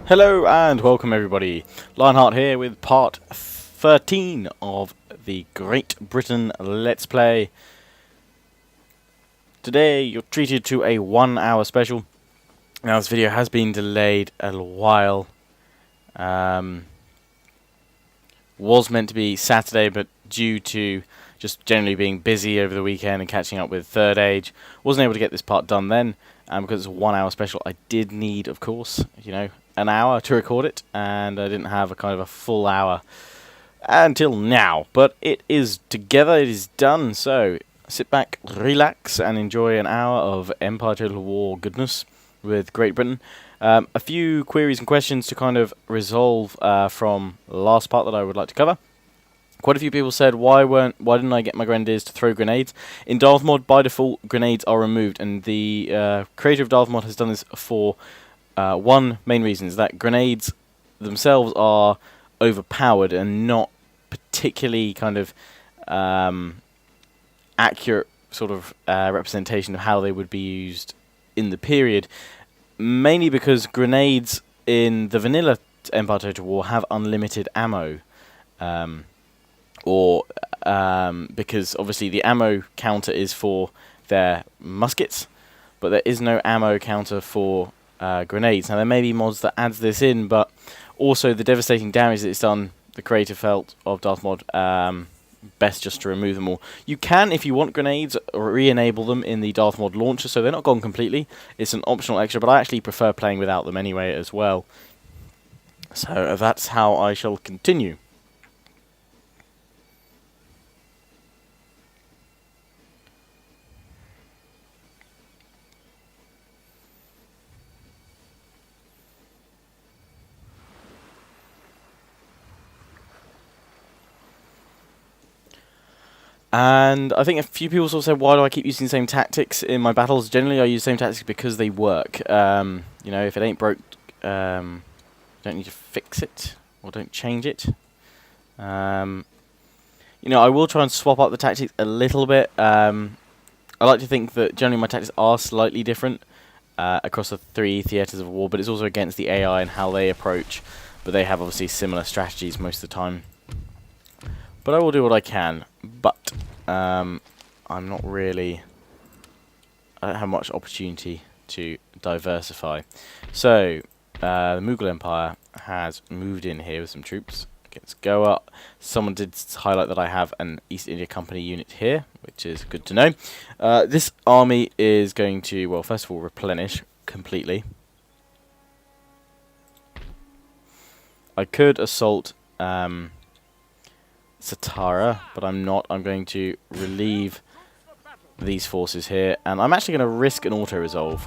Hello and welcome everybody. Lionheart here with part 13 of the Great Britain Let's Play. Today you're treated to a 1 hour special. Now this video has been delayed a while. Was meant to be Saturday, but due to just generally being busy over the weekend and catching up with Third Age, wasn't able to get this part done then. And because it's a 1 hour special, I did need, of course, an hour to record it, and I didn't have a full hour until now. But it is together, it is done, so sit back, relax, and enjoy an hour of Empire Total War goodness with Great Britain. A few queries and questions to kind of resolve from the last part that I would like to cover. Quite a few people said, why didn't I get my grenadiers to throw grenades? In Darthmod, by default, grenades are removed, and the creator of Darthmod has done this for one main reason, is that grenades themselves are overpowered and not particularly accurate sort of representation of how they would be used in the period. Mainly because grenades in the vanilla Empire Total War have unlimited ammo. Because obviously the ammo counter is for their muskets, but there is no ammo counter for grenades. Now there may be mods that adds this in, but also the devastating damage that it's done, the creator felt of Darthmod, best just to remove them all. You can, if you want grenades, re-enable them in the Darthmod launcher, so they're not gone completely. It's an optional extra, but I actually prefer playing without them anyway as well. So that's how I shall continue. And I think a few people sort of said, why do I keep using the same tactics in my battles? Generally, I use the same tactics because they work. If it ain't broke, don't need to fix it, or don't change it. I will try and swap up the tactics a little bit. I like to think that generally my tactics are slightly different across the three theatres of war, but it's also against the AI and how they approach. But they have obviously similar strategies most of the time. But I will do what I can. But I'm not really... I don't have much opportunity to diversify. So, the Mughal Empire has moved in here with some troops. Let's go up. Someone did highlight that I have an East India Company unit here, which is good to know. This army is going to, well, first of all, replenish completely. I could assault... Satara, but I'm not. I'm going to relieve these forces here, and I'm actually going to risk an auto-resolve.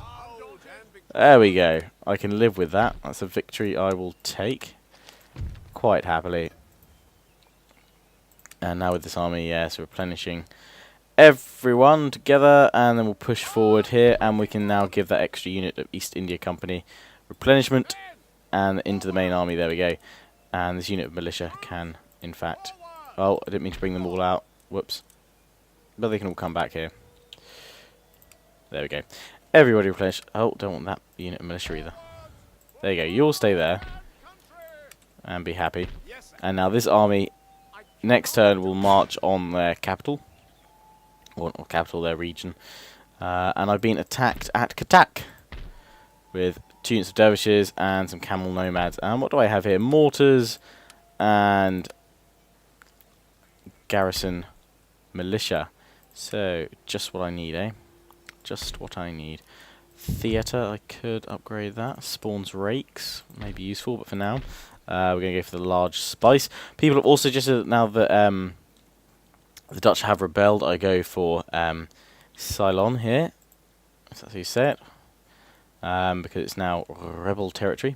There we go. I can live with that. That's a victory I will take quite happily. And now with this army, yes, replenishing everyone together, and then we'll push forward here, and we can now give that extra unit of East India Company replenishment, and into the main army. There we go. And this unit of militia can, in fact... Oh, I didn't mean to bring them all out. Whoops. But they can all come back here. There we go. Everybody replenish. Oh, don't want that unit of militia either. There you go. You all stay there. And be happy. And now this army, next turn, will march on their capital. Or capital, their region. And I've been attacked at Katak. With 2 units of dervishes and some camel nomads. And what do I have here? Mortars and... garrison militia. So just what I need, eh? Just what I need. Theatre, I could upgrade that. Spawns rakes, may be useful, but for now we're going to go for the large spice. People have also suggested that now that the Dutch have rebelled, I go for Ceylon here, if that's how you say it, because it's now rebel territory.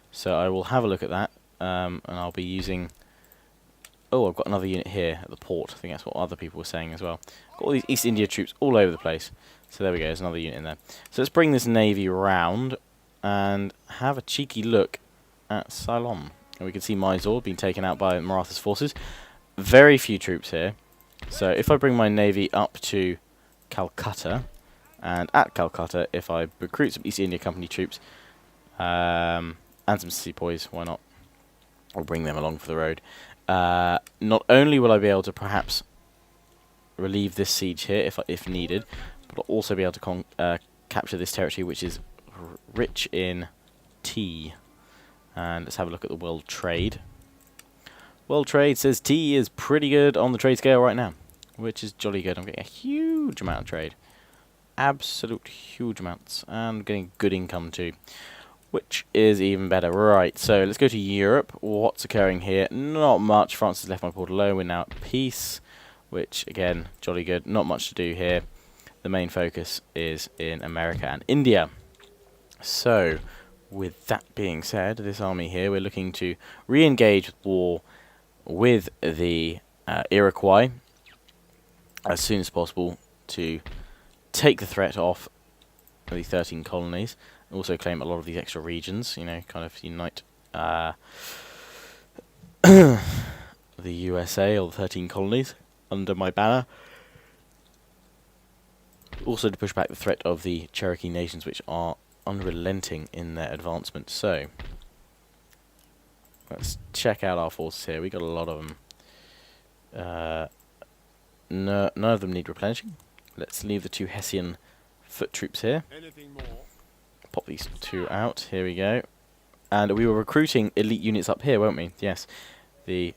So I will have a look at that, and I'll be using... Oh, I've got another unit here at the port. I think that's what other people were saying as well. Got all these East India troops all over the place. So there we go, there's another unit in there. So let's bring this navy round and have a cheeky look at Ceylon. And we can see Mysore being taken out by Maratha's forces. Very few troops here. So if I bring my navy up to Calcutta, and at Calcutta, if I recruit some East India Company troops, and some sepoys, why not? I'll bring them along for the road. Not only will I be able to perhaps relieve this siege here if needed, but I'll also be able to capture this territory, which is rich in tea. And let's have a look at the world trade. World trade says tea is pretty good on the trade scale right now, which is jolly good. I'm getting a huge amount of trade. Absolute huge amounts. And getting good income too, which is even better. Right, so let's go to Europe. What's occurring here? Not much. France has left my port alone. We're now at peace, which, again, jolly good. Not much to do here. The main focus is in America and India. So, with that being said, this army here, we're looking to re-engage with war with the Iroquois as soon as possible to take the threat off the 13 colonies. Also claim a lot of these extra regions, you know, kind of unite the USA, or the 13 colonies, under my banner. Also to push back the threat of the Cherokee nations, which are unrelenting in their advancement. So, let's check out our forces here. We got a lot of them. None of them need replenishing. Let's leave the 2 Hessian foot troops here. Pop these 2 out. Here we go. And we were recruiting elite units up here, weren't we? Yes. The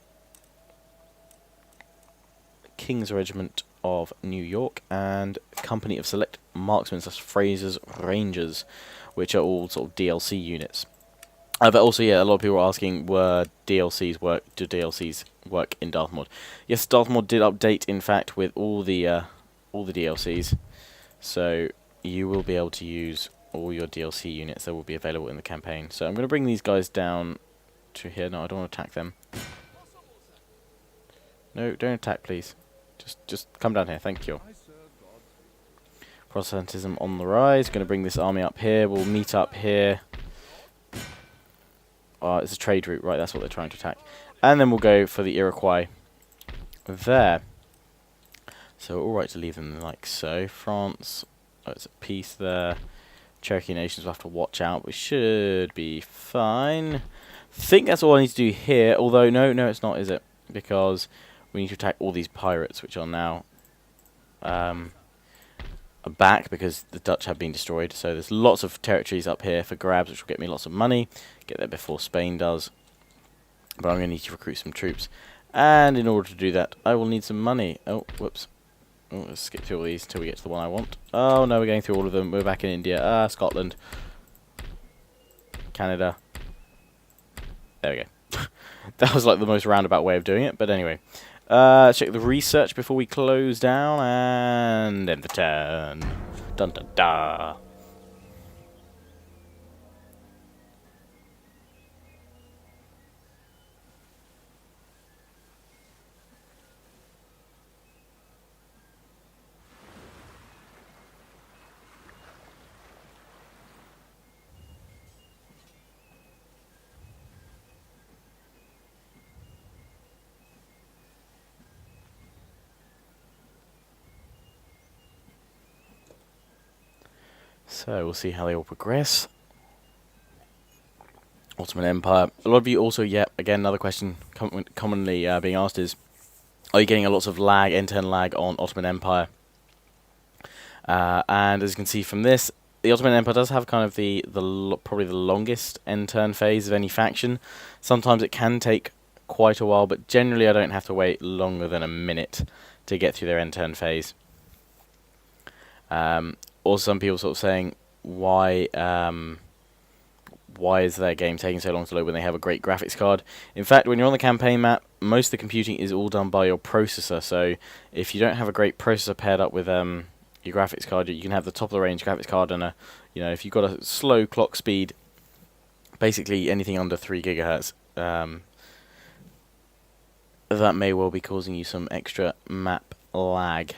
King's Regiment of New York and Company of Select Marksmen, such as Fraser's Rangers, which are all sort of DLC units. But also, yeah, a lot of people are asking, do DLCs work in Darthmod? Yes, Darthmod did update, in fact, with all the DLCs. So you will be able to use all your DLC units that will be available in the campaign. So I'm going to bring these guys down to here. No, I don't want to attack them. No, don't attack, please. Just come down here. Thank you. Protestantism on the rise. Going to bring this army up here. We'll meet up here. It's a trade route, right? That's what they're trying to attack. And then we'll go for the Iroquois there. So all right to leave them like so. France, it's at peace there. Cherokee nations will have to watch out. We should be fine. I think that's all I need to do here. Although, no, it's not, is it? Because we need to attack all these pirates, which are now back because the Dutch have been destroyed. So there's lots of territories up here for grabs, which will get me lots of money. Get there before Spain does. But I'm going to need to recruit some troops. And in order to do that, I will need some money. Oh, whoops. Oh, let's skip through all these until we get to the one I want. Oh, no, we're going through all of them. We're back in India. Scotland. Canada. There we go. That was like the most roundabout way of doing it, but anyway. Check the research before we close down, and end the turn. Dun dun da. So we'll see how they all progress. Ottoman Empire. A lot of you also, again, another question commonly being asked is, are you getting a lot of lag, end-turn lag on Ottoman Empire? And as you can see from this, the Ottoman Empire does have kind of probably the longest end-turn phase of any faction. Sometimes it can take quite a while, but generally I don't have to wait longer than a minute to get through their end-turn phase. Also, some people sort of saying, why is their game taking so long to load when they have a great graphics card? In fact, when you're on the campaign map, most of the computing is all done by your processor. So if you don't have a great processor paired up with your graphics card, you can have the top of the range graphics card and if you've got a slow clock speed, basically anything under 3 gigahertz, that may well be causing you some extra map lag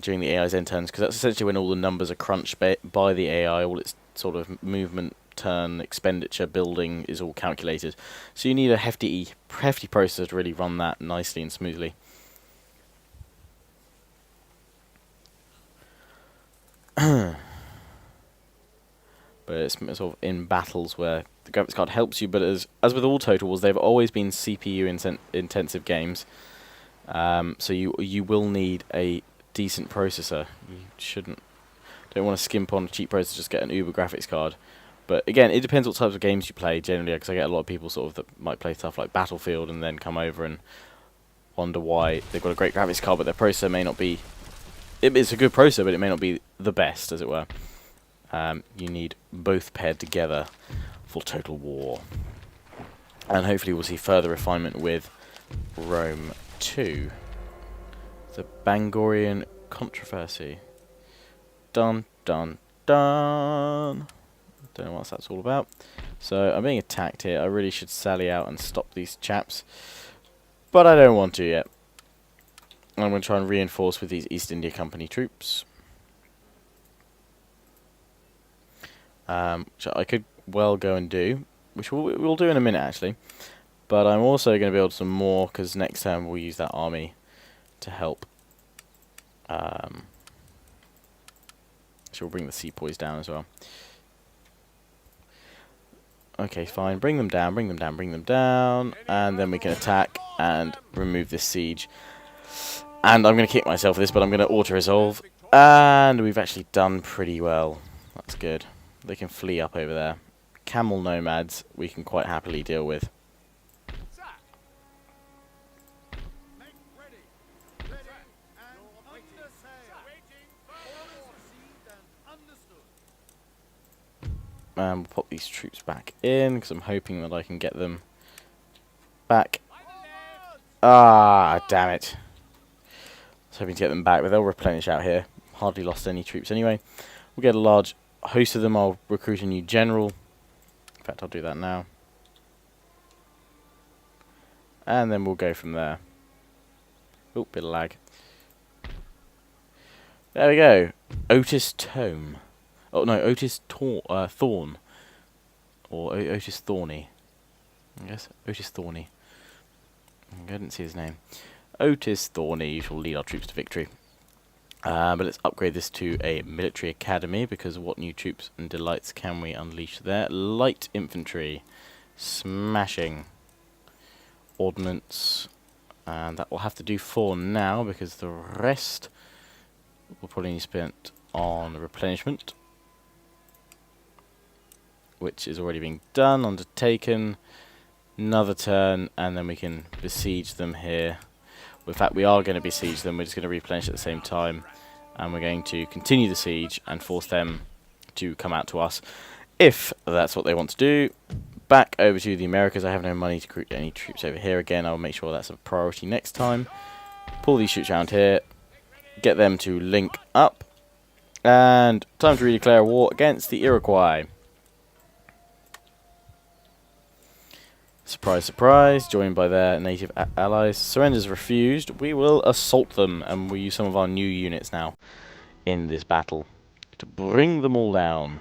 during the AI's end turns, because that's essentially when all the numbers are crunched by the AI, all its sort of movement, turn, expenditure, building is all calculated. So you need a hefty processor to really run that nicely and smoothly. but it's sort of in battles where the graphics card helps you. But as with all Total Wars, they've always been CPU intensive games. So you will need a decent processor. You don't want to skimp on a cheap processor, just get an Uber graphics card. But again, it depends what types of games you play generally, because I get a lot of people sort of that might play stuff like Battlefield and then come over and wonder why they've got a great graphics card, but their processor may not be... It's a good processor, but it may not be the best, as it were. You need both paired together for Total War. And hopefully we'll see further refinement with Rome 2. The Bangorian Controversy. Dun, dun, dun. Don't know what that's all about. So I'm being attacked here. I really should sally out and stop these chaps. But I don't want to yet. I'm going to try and reinforce with these East India Company troops. Which I could well go and do. Which we'll do in a minute, actually. But I'm also going to build some more, because next time we'll use that army to help. So we'll bring the sepoys down as well. Okay, fine. Bring them down, bring them down, bring them down. And then we can attack and remove this siege. And I'm going to kick myself for this, but I'm going to auto-resolve. And we've actually done pretty well. That's good. They can flee up over there. Camel nomads we can quite happily deal with. We'll pop these troops back in, because I'm hoping that I can get them back. Ah, damn it. I was hoping to get them back, but they'll replenish out here. Hardly lost any troops anyway. We'll get a large host of them. I'll recruit a new general. In fact, I'll do that now. And then we'll go from there. Oh, bit of lag. There we go. Otis Tome. Oh no, Otis Thorn. Or Otis Thorny. I guess. Otis Thorny. I didn't see his name. Otis Thorny shall lead our troops to victory. But let's upgrade this to a military academy, because what new troops and delights can we unleash there? Light infantry. Smashing. Ordnance. And that will have to do for now, because the rest will probably be spent on replenishment, which is already being done, undertaken. Another turn, and then we can besiege them here. In fact, we are going to besiege them. We're just going to replenish at the same time, and we're going to continue the siege and force them to come out to us, if that's what they want to do. Back over to the Americas. I have no money to recruit any troops over here again. I'll make sure that's a priority next time. Pull these troops around here, get them to link up, and time to redeclare war against the Iroquois. Surprise, surprise, joined by their native allies. Surrender's refused. We will assault them, and we'll use some of our new units now in this battle to bring them all down.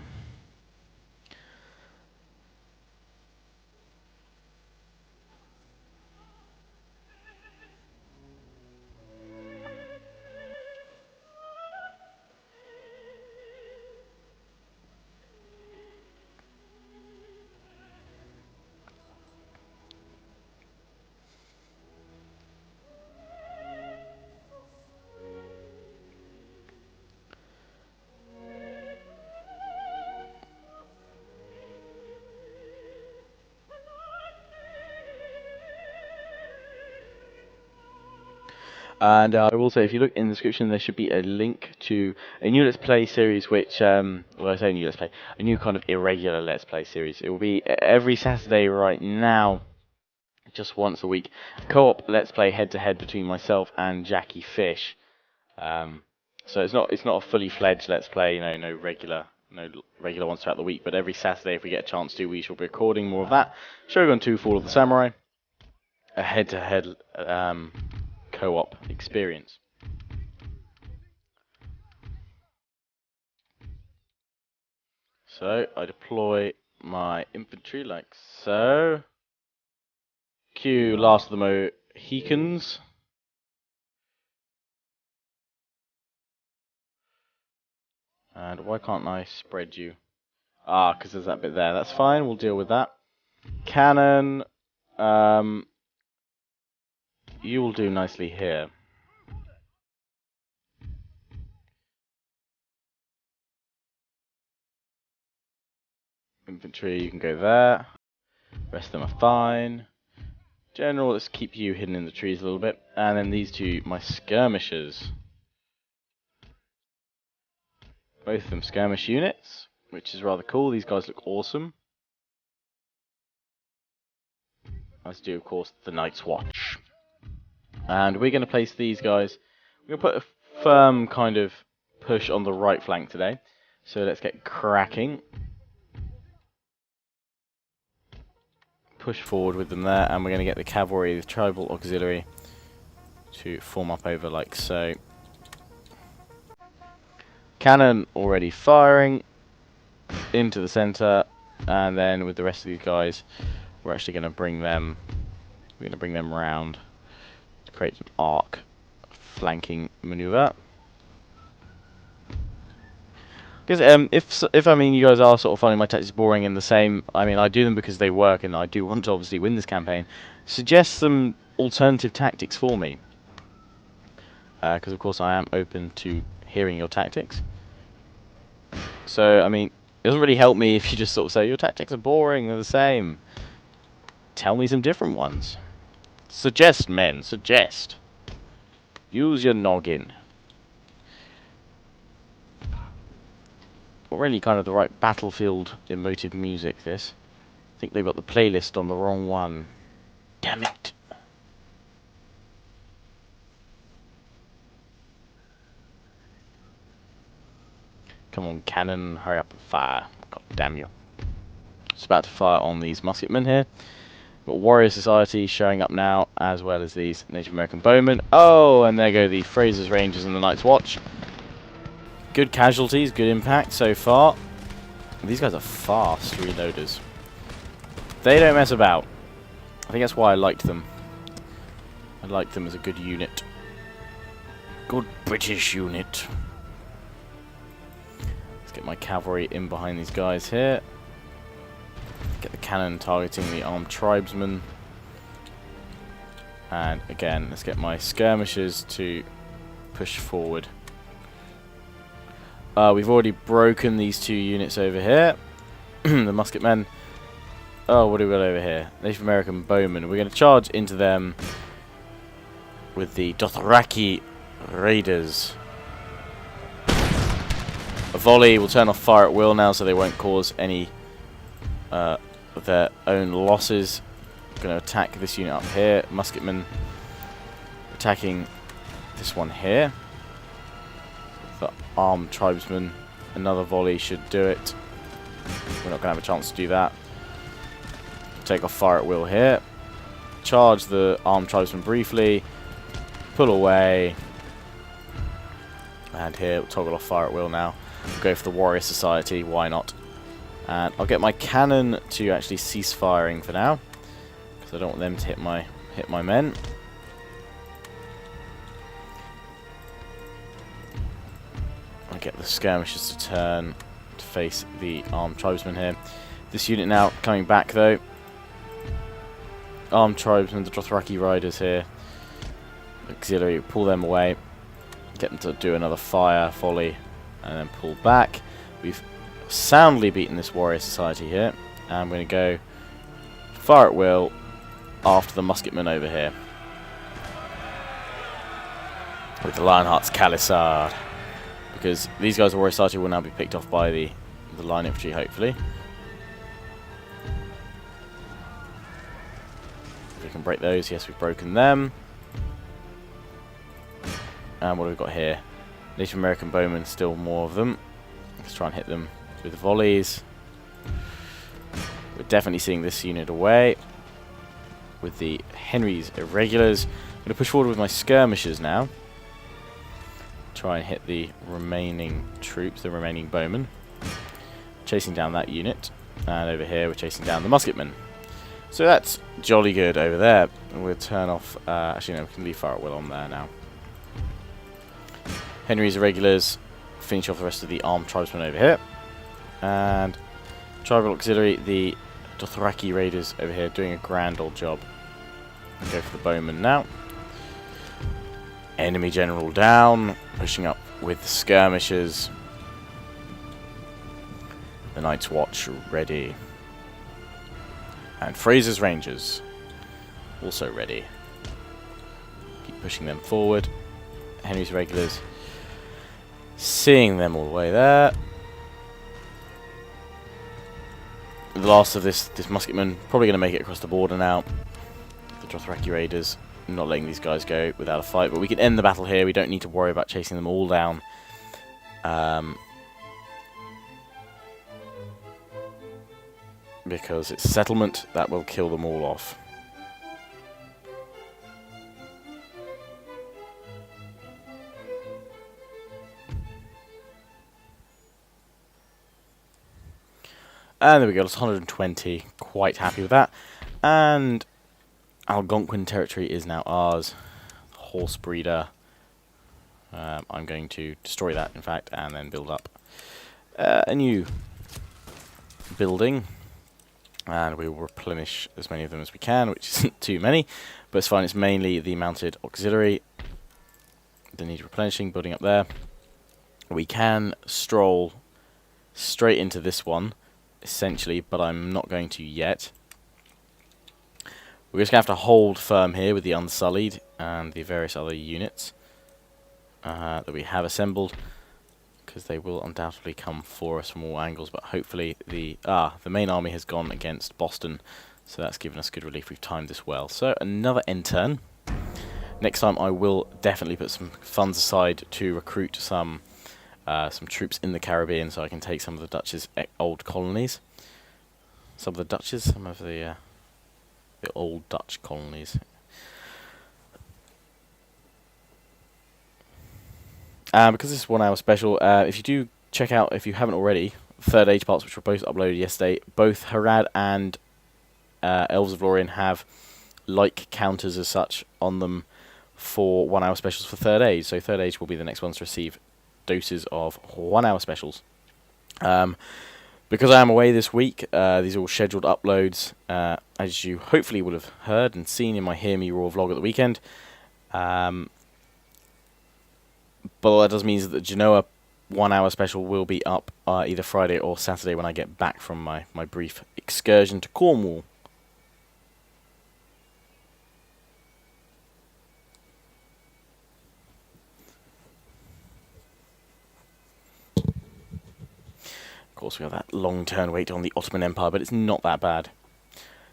And I will say, if you look in the description, there should be a link to a new Let's Play series, which, well, I say new Let's Play, a new kind of irregular Let's Play series. It will be every Saturday right now, just once a week. Co-op Let's Play head-to-head between myself and Jackie Fish. So it's not a fully fledged Let's Play, no regular ones throughout the week. But every Saturday, if we get a chance to, we shall be recording more of that. Shogun 2: Fall of the Samurai, a head-to-head co-op experience. So I deploy my infantry like so. Cue Last of the Mohicans. And why can't I spread you? Ah, because there's that bit there. That's fine. We'll deal with that. Cannon. You will do nicely here. Infantry, you can go there. Rest of them are fine. General, let's keep you hidden in the trees a little bit. And then these two, my skirmishers. Both of them skirmish units, which is rather cool. These guys look awesome. As do, of course, the Night's Watch. And we're going to place these guys. We're going to put a firm kind of push on the right flank today. So let's get cracking. Push forward with them there, and we're going to get the cavalry, the tribal auxiliary, to form up over like so. Cannon already firing into the center, and then with the rest of these guys, we're actually going to bring them. We're going to bring them round to create an arc flanking maneuver. Because if I mean you guys are sort of finding my tactics boring and the same, I mean I do them because they work and I do want to obviously win this campaign. Suggest some alternative tactics for me, because of course I am open to hearing your tactics. So I mean, it doesn't really help me if you just sort of say your tactics are boring, they're the same. Tell me some different ones. Suggest, men, suggest. Use your noggin. Really kind of the right battlefield emotive music, this. I think they've got the playlist on the wrong one. Damn it. Come on, cannon, hurry up and fire. God damn you. Just about to fire on these musketmen here. Got Warrior Society showing up now, as well as these Native American bowmen. Oh, and there go the Fraser's Rangers and the Night's Watch. Good casualties, good impact so far. These guys are fast reloaders. They don't mess about. I think that's why I liked them. I liked them as a good unit. Good British unit. Let's get my cavalry in behind these guys here. Get the cannon targeting the armed tribesmen. And again, let's get my skirmishers to push forward. We've already broken these two units over here. The musketmen. Oh, what do we got over here? Native American bowmen. We're going to charge into them with the Dothraki Raiders. A volley will turn off fire at will now, so they won't cause any of their own losses. I'm going to attack this unit up here. Musketmen attacking this one here. The armed tribesmen. Another volley should do it. We're not going to have a chance to do that. Take off fire at will here. Charge the armed tribesmen briefly. Pull away. And here, we'll toggle off fire at will now. We'll go for the Warrior Society, why not? And I'll get my cannon to actually cease firing for now, because I don't want them to hit my men. I'll get the skirmishers to turn to face the armed tribesmen here. This unit now coming back though. Armed tribesmen, the Dothraki riders here. Auxiliary, pull them away. Get them to do another fire volley and then pull back. We've soundly beaten this Warrior Society here. And I'm going to go fire at will after the musketmen over here. With the Lionheart's Calisard. Because these guys, the Warrior Society, will now be picked off by the line infantry, hopefully. If we can break those, yes, we've broken them. And what have we got here? Native American bowmen, still more of them. Let's try and hit them with volleys. We're definitely seeing this unit away. With the Henry's Irregulars. I'm going to push forward with my skirmishers now. Try and hit the remaining troops, the remaining bowmen. Chasing down that unit. And over here we're chasing down the musketmen. So that's jolly good over there. And we'll turn off... actually no, we can leave fire at will on there now. Henry's Irregulars finish off the rest of the armed tribesmen over here. And tribal auxiliary, the Dothraki raiders over here doing a grand old job. I'll go for the bowmen now. Enemy general down, pushing up with the skirmishers. The Night's Watch ready. And Fraser's Rangers also ready. Keep pushing them forward. Henry's regulars, seeing them all the way there. The last of this musketman probably going to make it across the border now. The Dothraki raiders, not letting these guys go without a fight, but we can end the battle here. We don't need to worry about chasing them all down. Because it's a settlement that will kill them all off. And there we go, it's 120. Quite happy with that. And Algonquin territory is now ours. Horse breeder. I'm going to destroy that, in fact, and then build up a new building. And we will replenish as many of them as we can, which isn't too many. But it's fine, it's mainly the mounted auxiliary that need replenishing, building up there. We can stroll straight into this one, essentially, but I'm not going to yet. We're just going to have to hold firm here with the Unsullied and the various other units that we have assembled, because they will undoubtedly come for us from all angles, but hopefully the main army has gone against Boston, so that's given us good relief. We've timed this well. So another end turn. Next time I will definitely put some funds aside to recruit some troops in the Caribbean, so I can take some of the Dutch's old colonies. Some of the old Dutch colonies. Because this is 1 hour special, if you do check out, if you haven't already, Third Age parts, which were both uploaded yesterday, both Harad and Elves of Lorien have like counters as such on them for 1 hour specials for Third Age. So Third Age will be the next ones to receive doses of 1 hour specials. Because I am away this week, these are all scheduled uploads, as you hopefully would have heard and seen in my Hear Me Roar vlog at the weekend. But all that does mean is that the Genoa 1 hour special will be up either Friday or Saturday when I get back from my brief excursion to Cornwall. Of course, we have that long turn wait on the Ottoman Empire, but it's not that bad.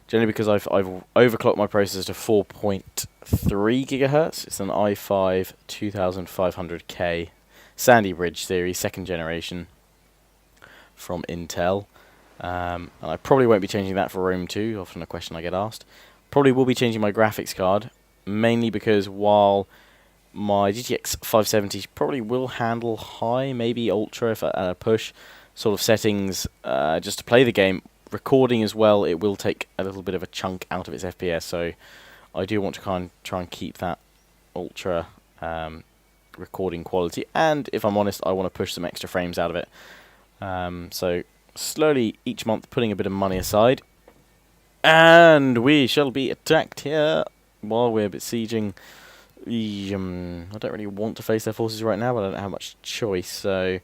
Generally, because I've overclocked my processor to 4.3 gigahertz. It's an i5 2500K Sandy Bridge series, 2nd generation from Intel. And I probably won't be changing that for Rome 2, often a question I get asked. Probably will be changing my graphics card, mainly because while my GTX 570 probably will handle high, maybe ultra if at a push, sort of settings just to play the game, recording as well, it will take a little bit of a chunk out of its FPS, so I do want to try and keep that ultra recording quality, and if I'm honest, I want to push some extra frames out of it. So slowly each month putting a bit of money aside, and we shall be attacked here while we're besieging. I don't really want to face their forces right now, but I don't have much choice, so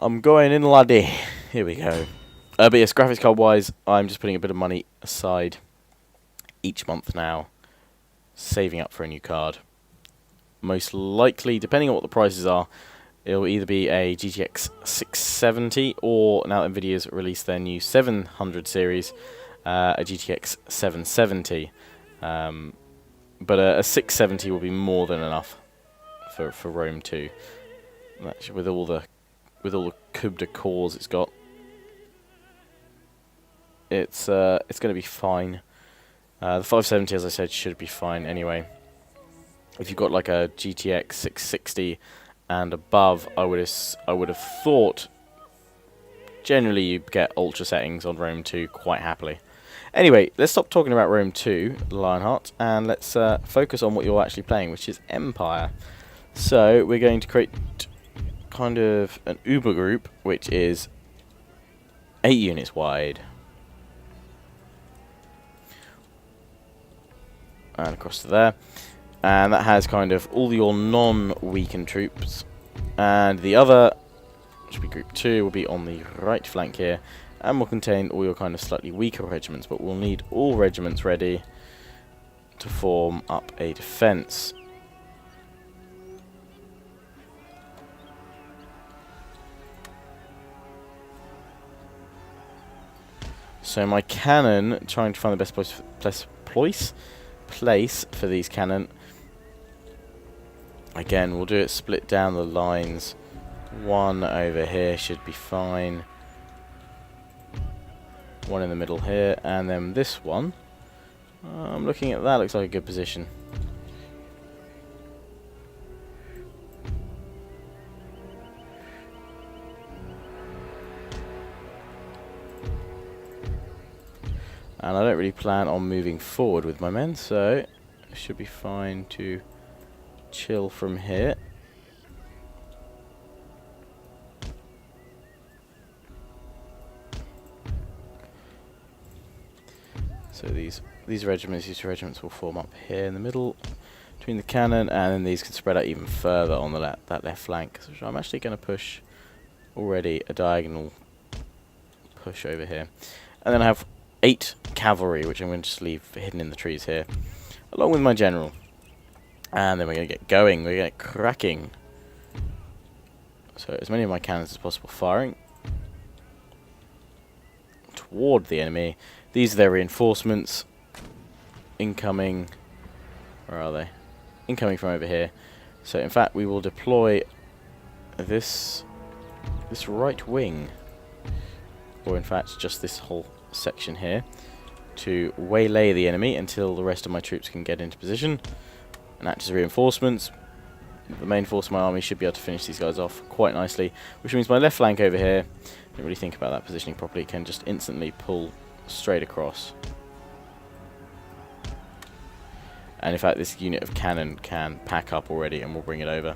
I'm going in laddie. Here we go. But yes, graphics card wise, I'm just putting a bit of money aside each month now, saving up for a new card. Most likely, depending on what the prices are, it'll either be a GTX 670 or, now Nvidia's released their new 700 series, a GTX 770. But a 670 will be more than enough for Rome 2. Actually, with all the coup de cores it's got, it's going to be fine. The 570, as I said, should be fine anyway. If you've got like a GTX 660 and above, I would have thought generally you get ultra settings on Rome 2 quite happily. Anyway, let's stop talking about Rome 2, Lionheart, and let's focus on what you're actually playing, which is Empire. So we're going to create kind of an Uber group, which is 8 units wide. And across to there. And that has kind of all your non-weakened troops. And the other, which will be Group 2, will be on the right flank here. And will contain all your kind of slightly weaker regiments. But we'll need all regiments ready to form up a defence. So my cannon, trying to find the best place for these cannon. Again, we'll do it split down the lines. One over here should be fine. One in the middle here, and then this one. I'm looking at that, looks like a good position. And I don't really plan on moving forward with my men, so it should be fine to chill from here. So these regiments, these 2 regiments will form up here in the middle between the cannon, and then these can spread out even further on the that left flank. So I'm actually going to push already a diagonal push over here. And then I have 8 cavalry, which I'm going to just leave hidden in the trees here, along with my general. And then we're going to get going, we're going to get cracking. So as many of my cannons as possible firing toward the enemy. These are their reinforcements. Incoming. Where are they? Incoming from over here. So in fact we will deploy this right wing, or in fact just this whole section here, to waylay the enemy until the rest of my troops can get into position and act as reinforcements. The main force of my army should be able to finish these guys off quite nicely, which means my left flank over here, didn't really think about that positioning properly, can just instantly pull straight across. And in fact this unit of cannon can pack up already and we'll bring it over.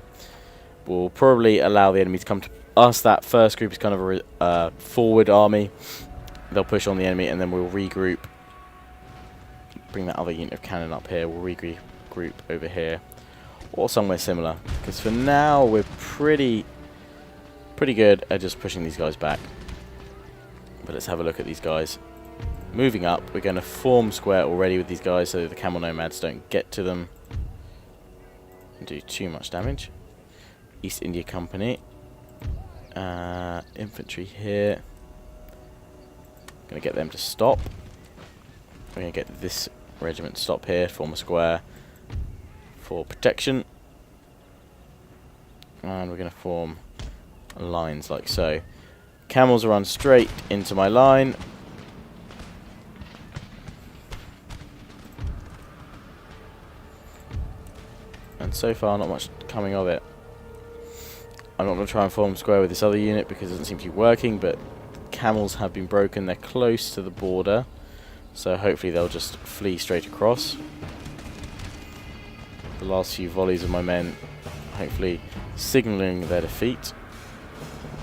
We'll probably allow the enemy to come to us. That first group is kind of a forward army. They'll push on the enemy and then we'll regroup. Bring that other unit of cannon up here. We'll regroup over here or somewhere similar, because for now we're pretty good at just pushing these guys back. But let's have a look at these guys moving up. We're going to form square already with these guys so the camel nomads don't get to them and do too much damage. East India Company, infantry here. Going to get them to stop. We're going to get this regiment to stop here, form a square for protection, and we're going to form lines like so. Camels run straight into my line. And so far not much coming of it. I'm not going to try and form square with this other unit because it doesn't seem to be working, but camels have been broken. They're close to the border, so hopefully they'll just flee straight across. The last few volleys of my men hopefully signalling their defeat.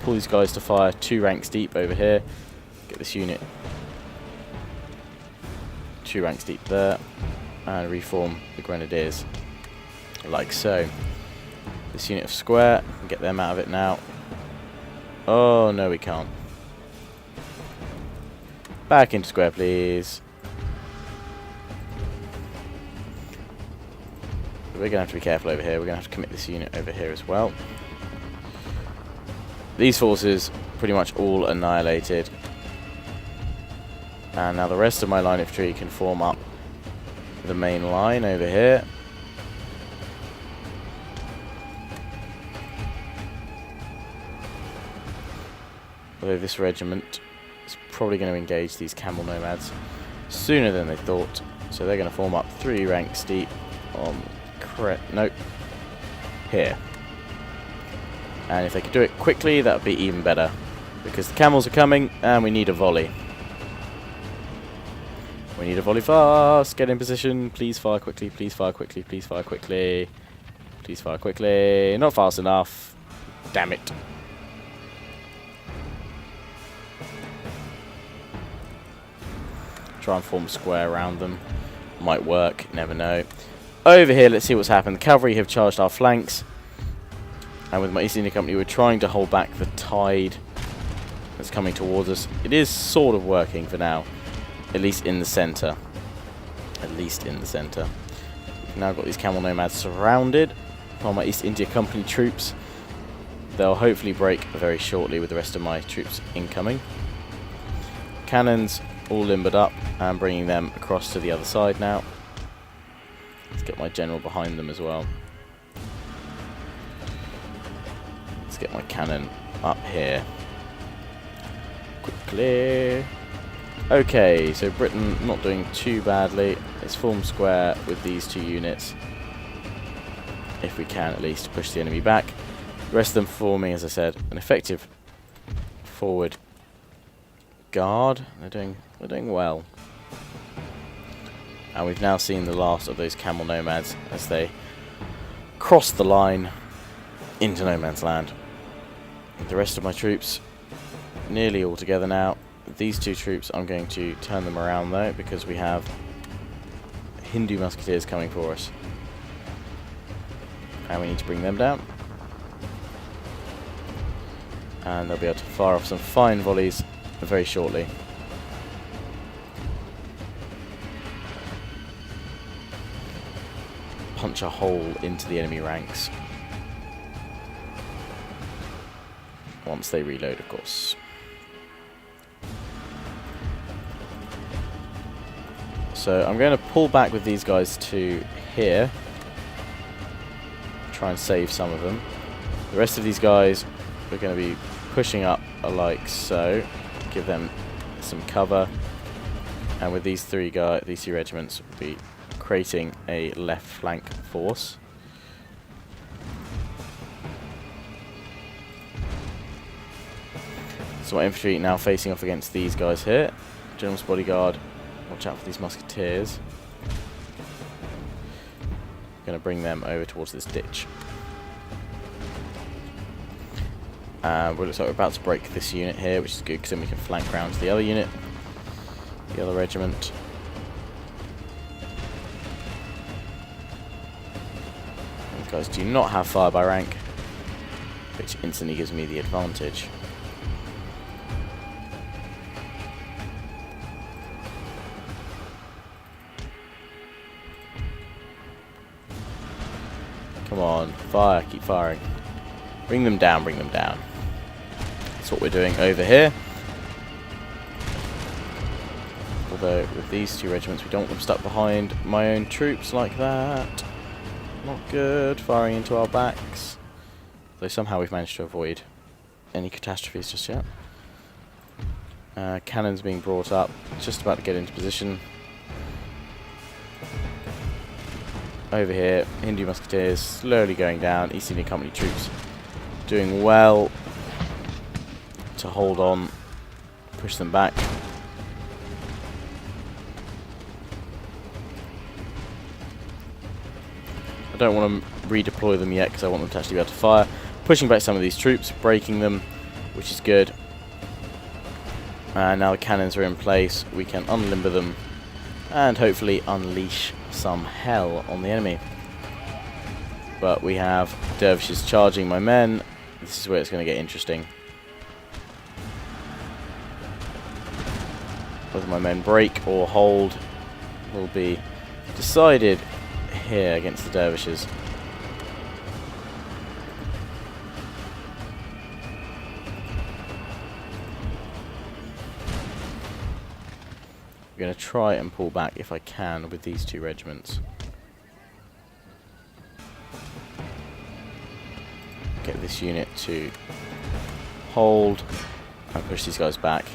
Pull these guys to fire 2 ranks deep over here. Get this unit 2 ranks deep there, and reform the grenadiers like so. This unit of square, we can get them out of it now. Oh no, we can't. Back into square, please. We're going to have to be careful over here. We're going to have to commit this unit over here as well. These forces pretty much all annihilated. And now the rest of my line of infantry can form up the main line over here. Although this regiment is probably going to engage these camel nomads sooner than they thought. So they're going to form up 3 ranks deep on nope, here. And if they could do it quickly, that would be even better, because the camels are coming and we need a volley. We need a volley fast. Get in position. Please fire quickly. Please fire quickly. Please fire quickly. Please fire quickly. Not fast enough. Damn it. Try and form a square around them. Might work, never know. Over here, let's see what's happened. The cavalry have charged our flanks. And with my East India Company, we're trying to hold back the tide that's coming towards us. It is sort of working for now. At least in the centre. At least in the centre. We've now got these camel nomads surrounded by my East India Company troops. They'll hopefully break very shortly with the rest of my troops incoming. Cannons all limbered up and bringing them across to the other side now. Let's get my general behind them as well. Let's get my cannon up here. Quickly. Okay, so Britain not doing too badly. Let's form square with these two units. If we can at least push the enemy back. The rest of them forming, as I said, an effective forward guard. They're doing well. And we've now seen the last of those camel nomads as they cross the line into no man's land. The rest of my troops nearly all together now. These two troops, I'm going to turn them around though, because we have Hindu musketeers coming for us. And we need to bring them down. And they'll be able to fire off some fine volleys very shortly. Punch a hole into the enemy ranks. Once they reload, of course. So I'm going to pull back with these guys to here. Try and save some of them. The rest of these guys we're going to be pushing up like so. Give them some cover. And with these three regiments, we'll be creating a left flank force. So my infantry now facing off against these guys here. General's bodyguard, watch out for these musketeers. Going to bring them over towards this ditch. It looks like we're about to break this unit here, which is good because then we can flank round to the other unit, the other regiment. These guys do not have fire by rank, which instantly gives me the advantage. Come on, fire, keep firing. Bring them down, bring them down. That's what we're doing over here. Although with these two regiments we don't want them stuck behind my own troops like that. Not good, firing into our backs. Though somehow we've managed to avoid any catastrophes just yet. Cannons being brought up, just about to get into position. Over here, Hindu musketeers slowly going down, East India Company troops doing well to hold on, push them back. I don't want to redeploy them yet because I want them to actually be able to fire. Pushing back some of these troops, breaking them, which is good. And now the cannons are in place, we can unlimber them and hopefully unleash some hell on the enemy. But we have dervishes charging my men. This is where it's going to get interesting. Whether my men break or hold will be decided here against the dervishes. I'm going to try and pull back if I can with these two regiments. Get this unit to hold and push these guys back.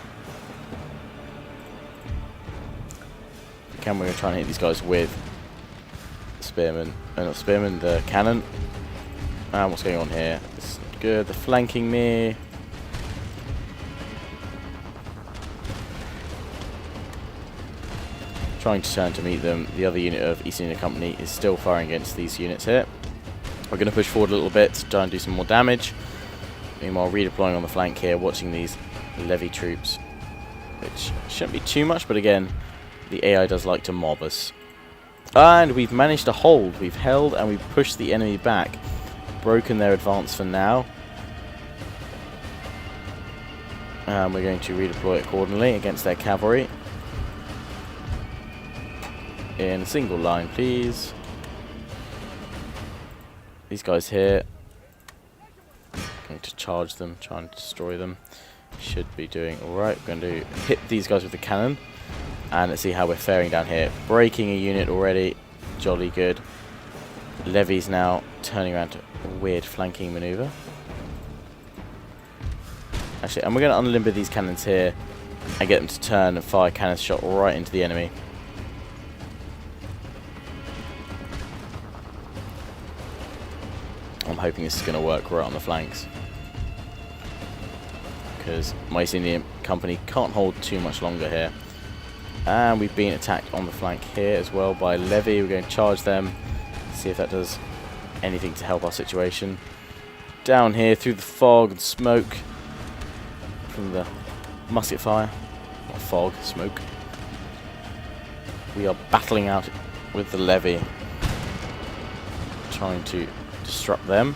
If we can, we're going to try and hit these guys with spearmen. Not spearmen, the cannon. And what's going on here? This is not good. They're flanking me. Trying to turn to meet them. The other unit of East India Company is still firing against these units here. We're going to push forward a little bit to try and do some more damage. Meanwhile, redeploying on the flank here, watching these levy troops, which shouldn't be too much, but again, The AI does like to mob us. And we've managed to hold. We've held and we've pushed the enemy back. Broken their advance for now. And we're going to redeploy accordingly against their cavalry. In a single line, please. These guys here. Going to charge them, try and destroy them. Should be doing alright. We're going to hit these guys with the cannon. And let's see how we're faring down here. Breaking a unit already. Jolly good. Levies now turning around to a weird flanking maneuver. Actually, and we're going to unlimber these cannons here and get them to turn and fire cannon shot right into the enemy. I'm hoping this is going to work right on the flanks, because my East India Company can't hold too much longer here. And we've been attacked on the flank here as well by Levy. We're going to charge them, see if that does anything to help our situation. Down here through the fog and smoke from the musket fire, or fog, smoke, we are battling out with the Levy, trying to disrupt them.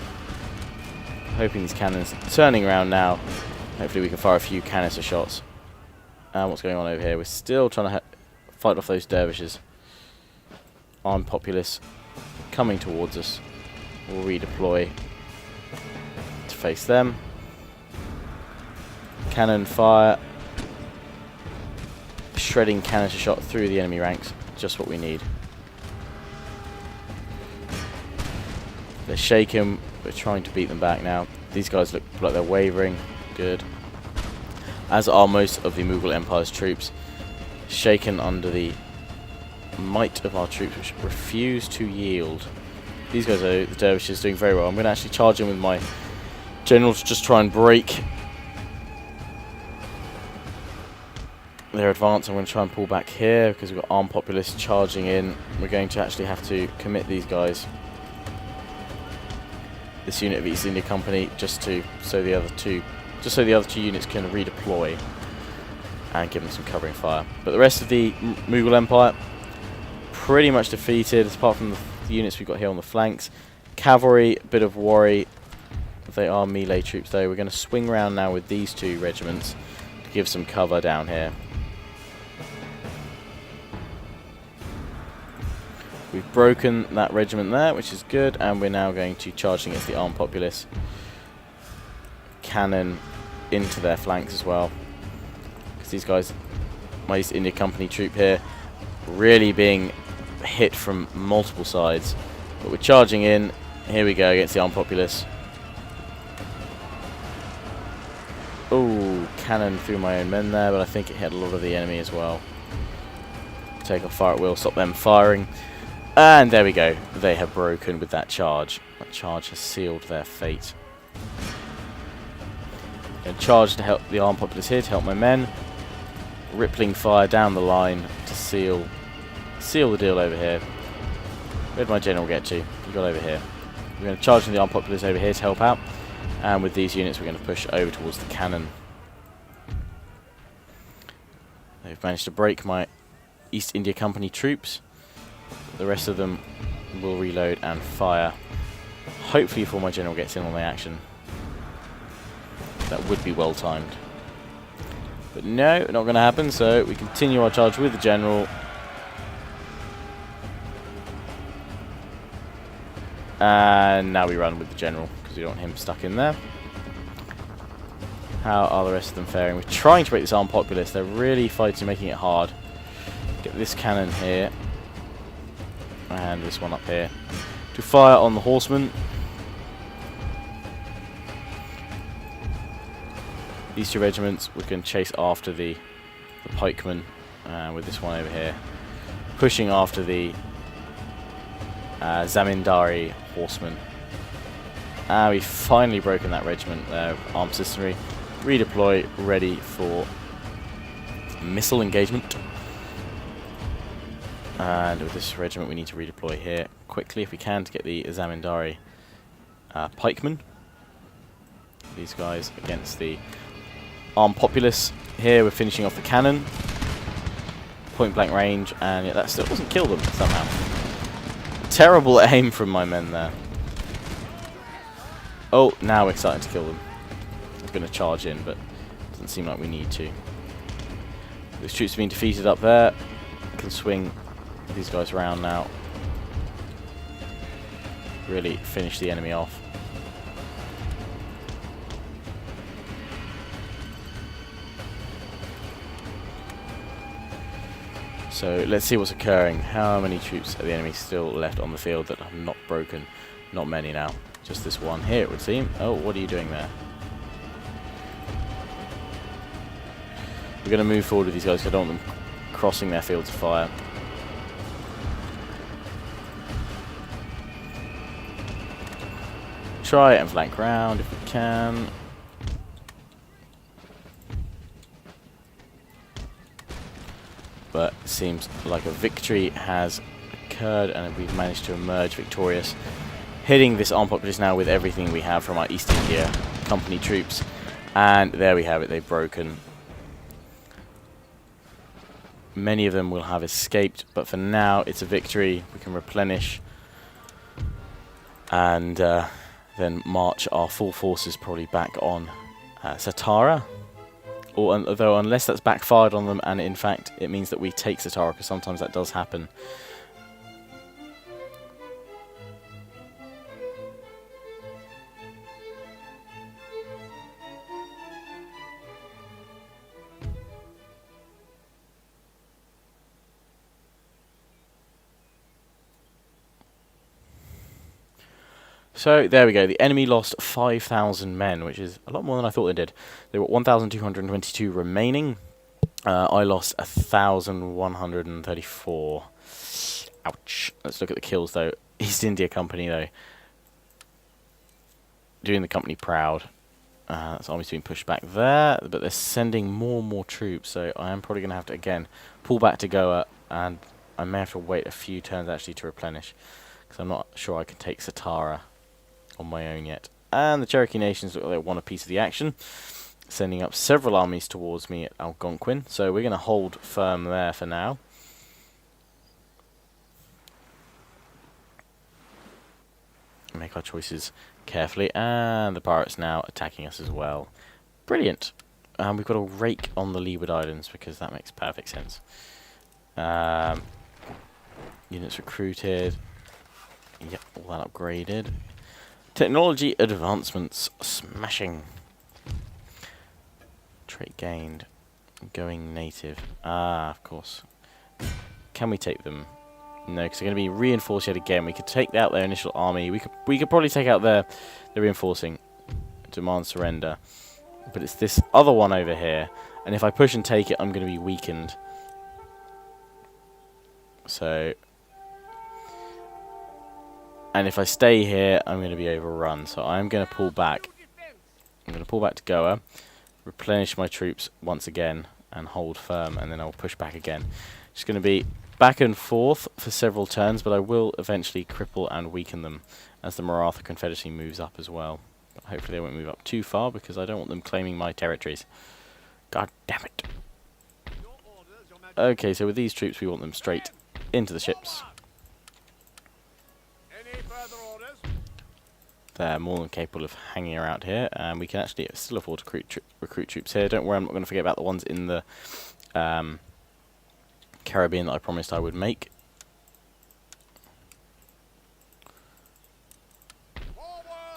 Hoping these cannons are turning around now. Hopefully we can fire a few canister shots. And what's going on over here? We're still trying to fight off those dervishes. Armed populace coming towards us. We'll redeploy to face them. Cannon fire. Shredding canister shot through the enemy ranks. Just what we need. They're shaken. We're trying to beat them back now. These guys look like they're wavering. Good. As are most of the Mughal Empire's troops. Shaken under the might of our troops, which refuse to yield. These guys are the dervishes doing very well. I'm going to actually charge in with my general to just try and break their advance. I'm going to try and pull back here because we've got armed populace charging in. We're going to actually have to commit these guys, this unit of East India Company, just so the other two units can redeploy and give them some covering fire. But the rest of the Mughal Empire pretty much defeated, apart from the units we've got here on the flanks. Cavalry, a bit of worry. They are melee troops though. We're going to swing around now with these two regiments to give some cover down here. We've broken that regiment there, which is good, and we're now going to charge against the armed populace. Cannon into their flanks as well, because these guys, my East India Company troop here, really being hit from multiple sides. But we're charging in. Here we go against the armed populace. Oh, cannon through my own men there, but I think it hit a lot of the enemy as well. Take off fire at will, stop them firing. And there we go. They have broken with that charge. That charge has sealed their fate. And charge to help the armed populace here, to help my men. Rippling fire down the line to seal the deal over here. Where did my general get to? He got over here. We're going to charge the armed populace over here to help out. And with these units we're going to push over towards the cannon. They've managed to break my East India Company troops. The rest of them will reload and fire. Hopefully before my general gets in on the action. That would be well timed. But no, not going to happen, so we continue our charge with the general. And now we run with the general, because we don't want him stuck in there. How are the rest of them faring? We're trying to break this armed populace. They're really fighting, making it hard. Get this cannon here. And this one up here. To fire on the horsemen. These two regiments, we can chase after the pikemen with this one over here. Pushing after the Zamindari horsemen. We've finally broken that regiment there of armed citizenry. Redeploy, ready for missile engagement. And with this regiment we need to redeploy here quickly if we can to get the Zamindari pikemen. These guys against the armed populace. Here we're finishing off the cannon. point blank range, and yet that still doesn't kill them somehow. Terrible aim from my men there. Oh, now we're starting to kill them. I'm going to charge in, but it doesn't seem like we need to. Those troops have been defeated up there. I can swing these guys around now. Really finish the enemy off. So let's see what's occurring. How many troops are the enemy still left on the field that are not broken? Not many now. Just this one here, it would seem. Oh, what are you doing there? We're going to move forward with these guys because I don't want them crossing their fields of fire. Try and flank round if we can. But it seems like a victory has occurred and we've managed to emerge victorious. Hitting this armed populace now with everything we have from our East India Company troops. And there we have it, they've broken. Many of them will have escaped, but for now it's a victory. We can replenish and then march our full forces probably back on Satara. Although unless that's backfired on them, and in fact it means that we take Satara, because sometimes that does happen. So there we go, the enemy lost 5,000 men, which is a lot more than I thought they did. There were 1,222 remaining. I lost 1,134. Ouch. Let's look at the kills though. East India Company though. Doing the company proud. That's army's being pushed back there, but they're sending more and more troops, so I am probably going to have to again pull back to Goa, and I may have to wait a few turns actually to replenish, because I'm not sure I can take Satara on my own yet. And the Cherokee nations look like they want a piece of the action, sending up several armies towards me at Algonquin, so we're going to hold firm there for now. Make our choices carefully, and the pirates now attacking us as well. Brilliant. We've got a rake on the Leeward Islands because that makes perfect sense. Units recruited. Yep, all that upgraded. Technology advancements, smashing. Trait gained, going native. Ah, of course. Can we take them? No, because they're going to be reinforced yet again. We could take out their initial army. We could probably take out their reinforcing. Demand surrender. But it's this other one over here, and if I push and take it, I'm going to be weakened. So. And if I stay here, I'm going to be overrun. So I'm going to pull back. I'm going to pull back to Goa, replenish my troops once again, and hold firm, and then I'll push back again. Just going to be back and forth for several turns, but I will eventually cripple and weaken them as the Maratha Confederacy moves up as well. But hopefully they won't move up too far, because I don't want them claiming my territories. God damn it. Okay, so with these troops we want them straight into the ships. They're more than capable of hanging around here, and we can actually still afford to recruit troops here. Don't worry, I'm not going to forget about the ones in the Caribbean that I promised I would make.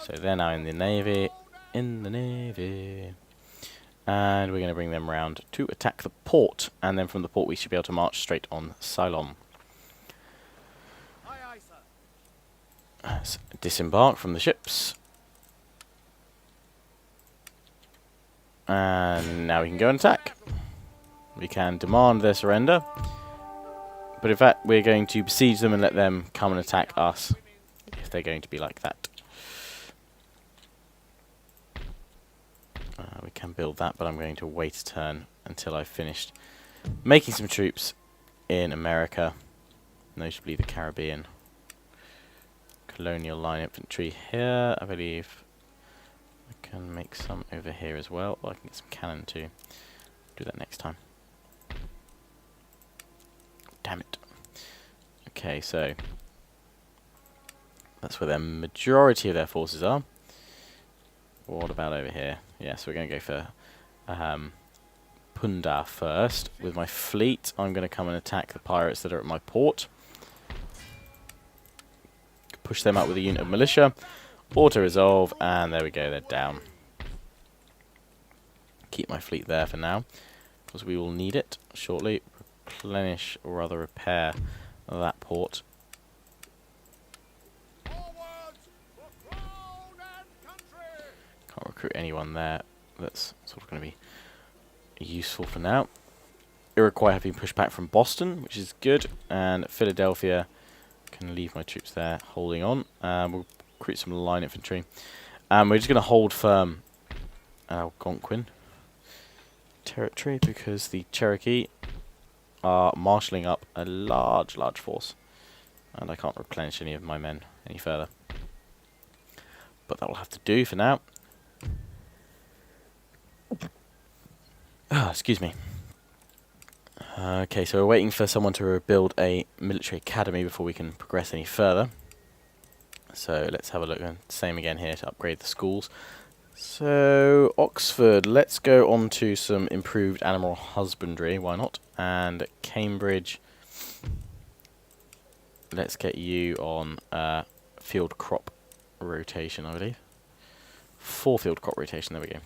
So they're now in the navy. And we're going to bring them round to attack the port, and then from the port we should be able to march straight on Ceylon. Disembark from the ships. And now we can go and attack. We can demand their surrender. But in fact, we're going to besiege them and let them come and attack us, if they're going to be like that. We can build that, but I'm going to wait a turn until I've finished making some troops in America, notably the Caribbean. Colonial line infantry here, I believe. I can make some over here as well. Or I can get some cannon too. Do that next time. Damn it. Okay, so that's where the majority of their forces are. What about over here? Yeah, so we're going to go for Punda first. With my fleet, I'm going to come and attack the pirates that are at my port. Push them up with a unit of militia. Auto-resolve, and there we go, they're down. Keep my fleet there for now, because we will need it shortly. Replenish, or rather repair, that port. Can't recruit anyone there. That's sort of going to be useful for now. Iroquois have been pushed back from Boston, which is good, and Philadelphia can leave my troops there holding on. We'll recruit some line infantry. We're just going to hold firm Algonquin territory because the Cherokee are marshalling up a large force, and I can't replenish any of my men any further. But that will have to do for now. Excuse me. Okay, so we're waiting for someone to build a military academy before we can progress any further. So let's have a look. Same again here to upgrade the schools. So Oxford, let's go on to some improved animal husbandry. Why not? And Cambridge, let's get you on field crop rotation, I believe. 4 field crop rotation. There we go.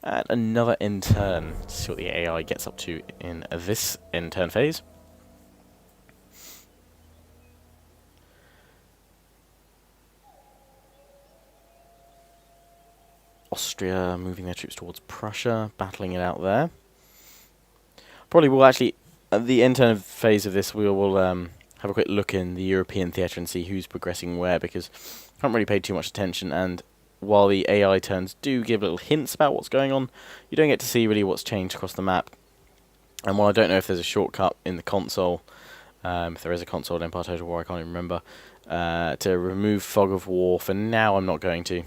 And another intern. Let's see what the AI gets up to in this intern phase. Austria moving their troops towards Prussia, battling it out there. Probably will actually, at the intern phase of this, we will have a quick look in the European theatre and see who's progressing where, because I haven't really paid too much attention, and while the AI turns do give little hints about what's going on, you don't get to see really what's changed across the map. And while I don't know if there's a shortcut in the console, if there is a console in Empire Total War, I can't even remember, to remove Fog of War, for now I'm not going to.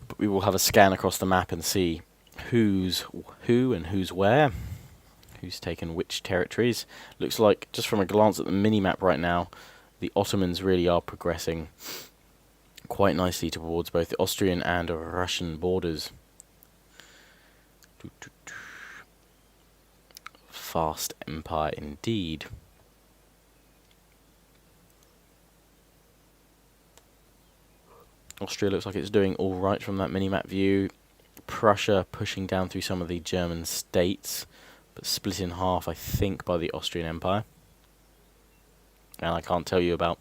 But we will have a scan across the map and see who's who and who's where. Who's taken which territories. Looks like, just from a glance at the mini-map right now, the Ottomans really are progressing quite nicely towards both the Austrian and Russian borders. Fast empire indeed. Austria looks like it's doing alright from that mini-map view. Prussia pushing down through some of the German states, but split in half, I think, by the Austrian Empire. And I can't tell you about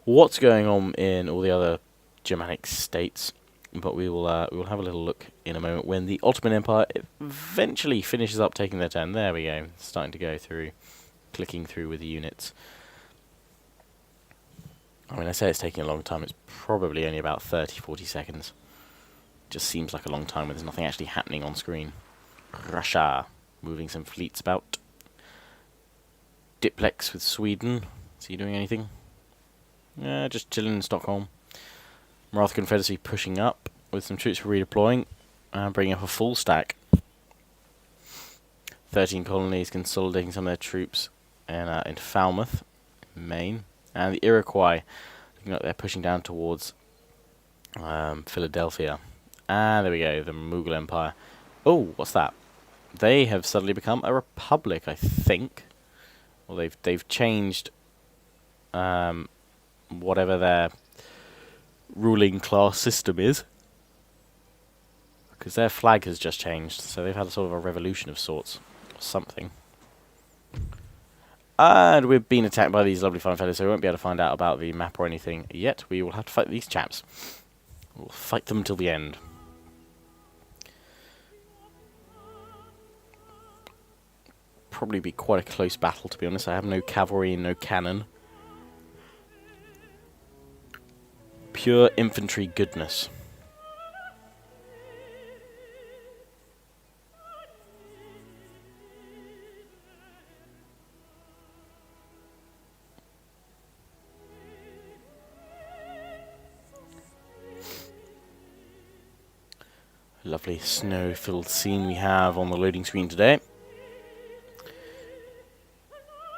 what's going on in all the other Germanic states, but we will have a little look in a moment when the Ottoman Empire eventually finishes up taking their turn. There we go, starting to go through, clicking through with the units. I mean, I say it's taking a long time, it's probably only about 30-40 seconds. Just seems like a long time when there's nothing actually happening on screen. Russia. Moving some fleets about. Diplex with Sweden. Is he doing anything? Just chilling in Stockholm. Maratha Confederacy pushing up with some troops redeploying and bringing up a full stack. 13 colonies consolidating some of their troops in Falmouth, Maine. And the Iroquois looking like they're pushing down towards Philadelphia. And there we go, the Mughal Empire. Oh, what's that? They have suddenly become a republic, I think. Well, they've changed whatever their ruling class system is, because their flag has just changed. So they've had a sort of a revolution of sorts, or something. And we've been attacked by these lovely fine fellows, so we won't be able to find out about the map or anything yet. We will have to fight these chaps. We'll fight them till the end. Probably be quite a close battle, to be honest. I have no cavalry and no cannon. Pure infantry goodness. Lovely snow-filled scene we have on the loading screen today. It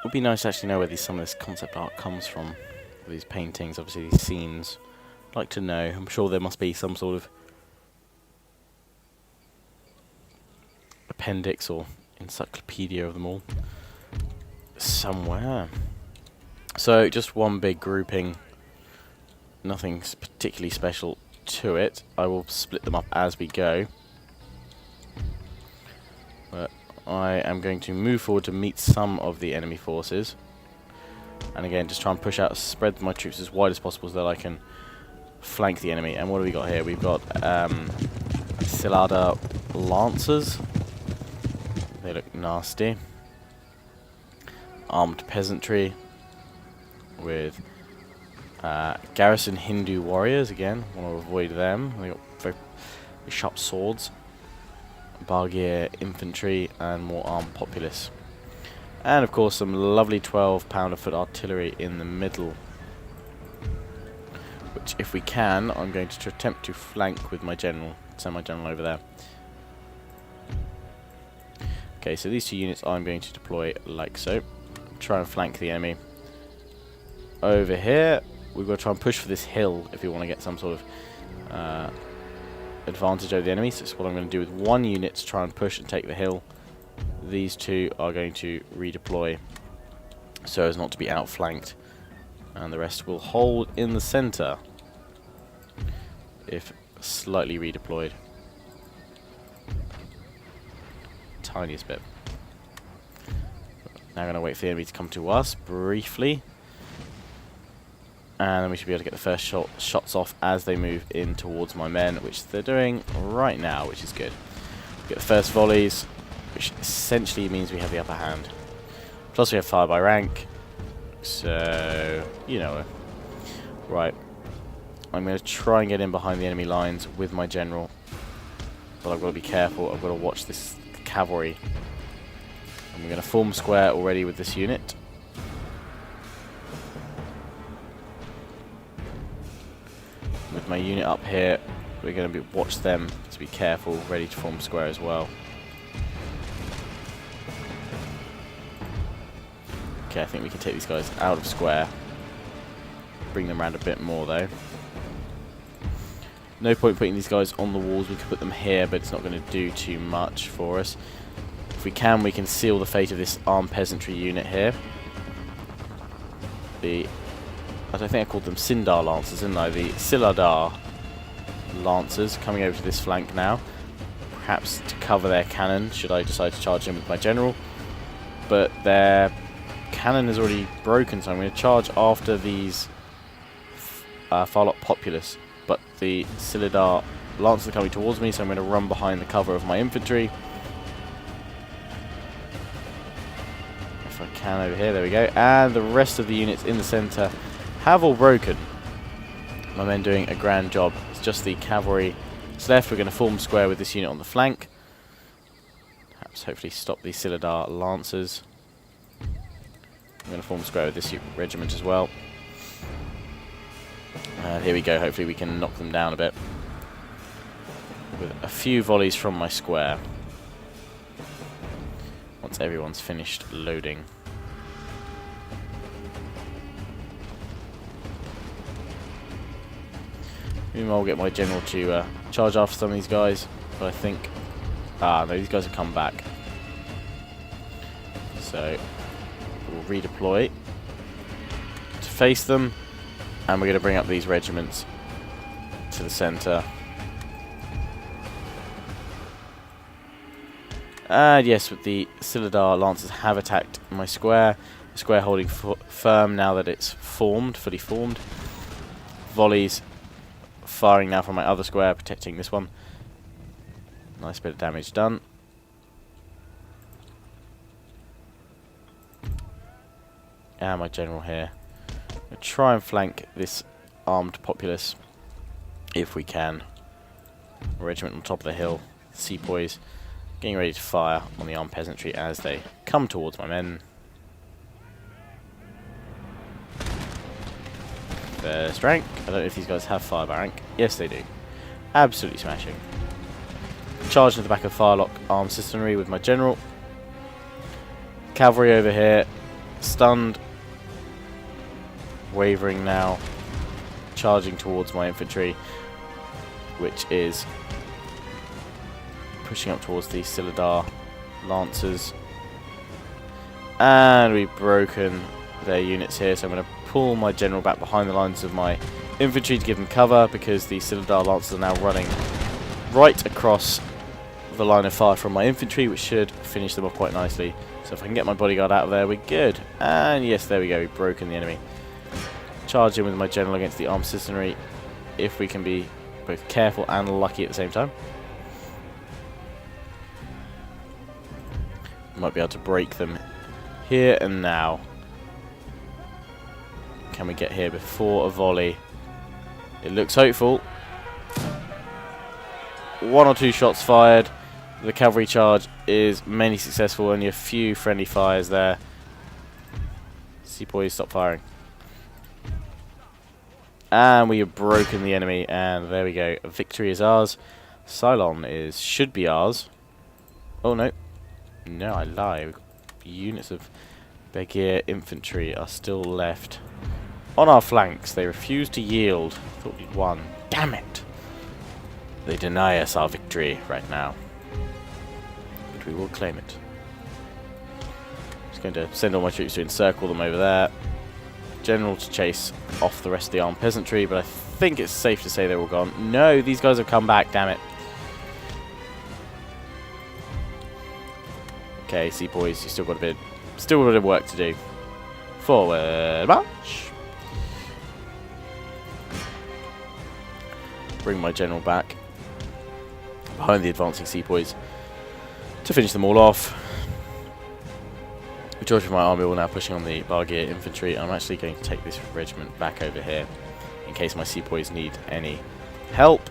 would be nice to actually know where some of this concept art comes from. These paintings, obviously these scenes. I'd like to know. I'm sure there must be some sort of appendix or encyclopedia of them all somewhere. So just one big grouping, nothing particularly special to it. I will split them up as we go, but I am going to move forward to meet some of the enemy forces, and again just try and push out, spread my troops as wide as possible so that I can flank the enemy. And what do we got here? We've got Sallies lancers. They look nasty. Armed peasantry with garrison Hindu warriors. Again, want to avoid them. They got very sharp swords. Bargear infantry and more armed populace. And of course some lovely 12-pounder foot artillery in the middle, which if we can, I'm going to attempt to flank with my general. Send my general over there. Okay, so these two units I'm going to deploy like so. Try and flank the enemy. Over here, we've got to try and push for this hill if we want to get some sort of advantage over the enemy. So that's what I'm going to do with one unit to try and push and take the hill. These two are going to redeploy so as not to be outflanked. And the rest will hold in the center if slightly redeployed. Tiniest bit. Now I'm going to wait for the enemy to come to us briefly, and then we should be able to get the first shots off as they move in towards my men, which they're doing right now, which is good. We get the first volleys, which essentially means we have the upper hand. Plus we have fire by rank, so you know. Right, I'm going to try and get in behind the enemy lines with my general, but I've got to be careful. I've got to watch this cavalry. And we're going to form square already with this unit. With my unit up here, we're going to watch them to be careful, ready to form square as well. Okay, I think we can take these guys out of square. Bring them around a bit more though. No point putting these guys on the walls. We could put them here, but it's not going to do too much for us. If we can seal the fate of this armed peasantry unit here. I don't think I called them Sindar Lancers, didn't I? The Sallies Lancers coming over to this flank now. Perhaps to cover their cannon, should I decide to charge in with my general. But their cannon is already broken, so I'm going to charge after these Farlock populace. But the Sallies Lancers are coming towards me, so I'm going to run behind the cover of my infantry. If I can over here, there we go. And the rest of the units in the centre have all broken. My men doing a grand job. It's just the cavalry that's left. We're going to form square with this unit on the flank. Perhaps hopefully stop the Sallies Lancers. I'm going to form square with this regiment as well. And here we go. Hopefully we can knock them down a bit with a few volleys from my square once everyone's finished loading. Meanwhile, I'll get my general to charge after some of these guys, but I think... no, these guys have come back. So, we'll redeploy to face them, and we're going to bring up these regiments to the centre. And yes, with the Sallies Lancers have attacked my square. The square holding firm now that it's formed, fully formed. Volleys firing now from my other square, protecting this one. Nice bit of damage done. And my general here. I'm going to try and flank this armed populace if we can. Regiment on top of the hill, sepoys, getting ready to fire on the armed peasantry as they come towards my men. First rank. I don't know if these guys have fire by rank. Yes, they do. Absolutely smashing. charge into the back of Firelock armed citizenry with my general. Cavalry over here, stunned, wavering now, charging towards my infantry, which is pushing up towards the Silidar Lancers. And we've broken their units here, so I'm going to pull my general back behind the lines of my infantry to give them cover, because the Silidar Lancers are now running right across the line of fire from my infantry, which should finish them off quite nicely. So if I can get my bodyguard out of there, we're good. And yes, there we go, we've broken the enemy. Charge in with my general against the armed citizenry, if we can be both careful and lucky at the same time. Might be able to break them here and now. Can we get here before a volley? It looks hopeful. 1 or 2 shots fired. The cavalry charge is mainly successful, only a few friendly fires there. Sepoys, stop firing. And we have broken the enemy, and there we go. Victory is ours. Ceylon should be ours. Oh no. No, I lie. We've got units of Begir infantry are still left on our flanks. They refuse to yield. Thought we'd won. Damn it. They deny us our victory right now. But we will claim it. Just going to send all my troops to encircle them over there. General to chase off the rest of the armed peasantry, but I think it's safe to say they're all gone. No, these guys have come back, damn it. Okay, Sepoys, you still got a bit of work to do. Forward march. Bring my general back behind the advancing Sepoys to finish them all off. The majority of my army will now pushing on the Bargir infantry. I'm actually going to take this regiment back over here in case my Sepoys need any help.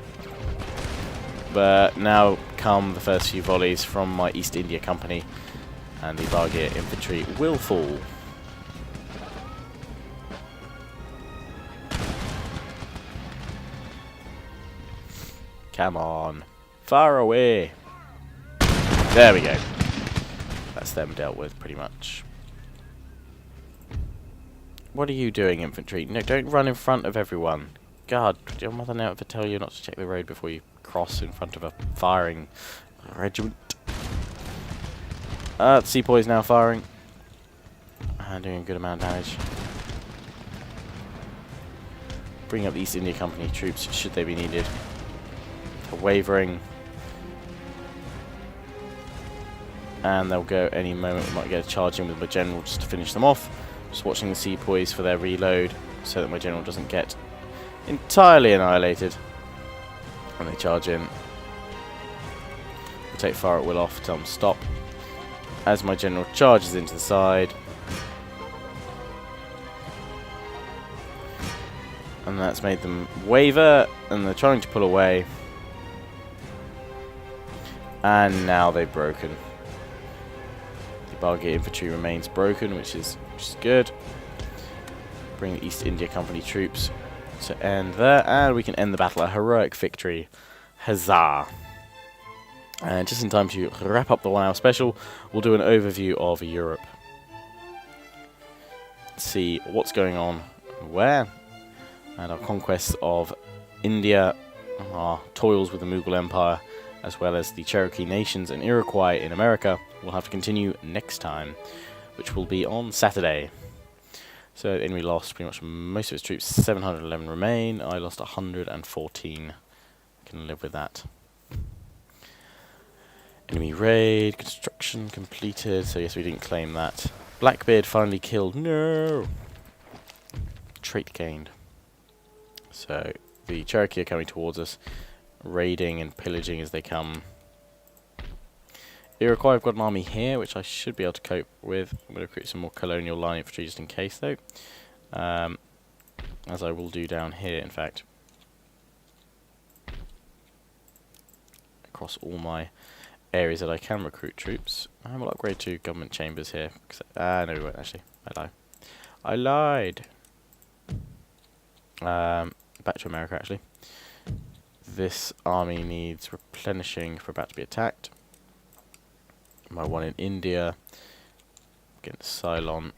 But now come the first few volleys from my East India Company, and the Bargir infantry will fall. Come on. Far away. There we go. That's them dealt with, pretty much. What are you doing, infantry? No, don't run in front of everyone. God, did your mother never tell you not to check the road before you cross in front of a firing regiment? The Sepoys now firing. And doing a good amount of damage. Bring up the East India Company troops, should they be needed. They're wavering. And they'll go any moment. We might get a charge in with my general just to finish them off. Just watching the Sepoys for their reload so that my general doesn't get entirely annihilated when they charge in. We'll take fire at will off, tell them stop. As my general charges into the side. And that's made them waver, and they're trying to pull away. And now they've broken. Bargir infantry remains broken, which is good. Bring the East India Company troops to end there, and we can end the battle. A heroic victory. Huzzah! And just in time to wrap up the 1 hour special, we'll do an overview of Europe. See what's going on where, and our conquests of India, our toils with the Mughal Empire, as well as the Cherokee nations and Iroquois in America, will have to continue next time, which will be on Saturday. So the enemy lost pretty much most of its troops. 711 remain. I lost 114. Can live with that. Enemy raid, construction completed. So yes, we didn't claim that. Blackbeard finally killed. No! Trait gained. So the Cherokee are coming towards us, raiding and pillaging as they come. Iroquois, I've got an army here, which I should be able to cope with. I'm going to recruit some more colonial line infantry just in case, though. As I will do down here, in fact. Across all my areas that I can recruit troops. And we'll upgrade to government chambers here. No, we won't, actually. I lied. Back to America, actually. This army needs replenishing if we're about to be attacked. My one in India against Ceylon.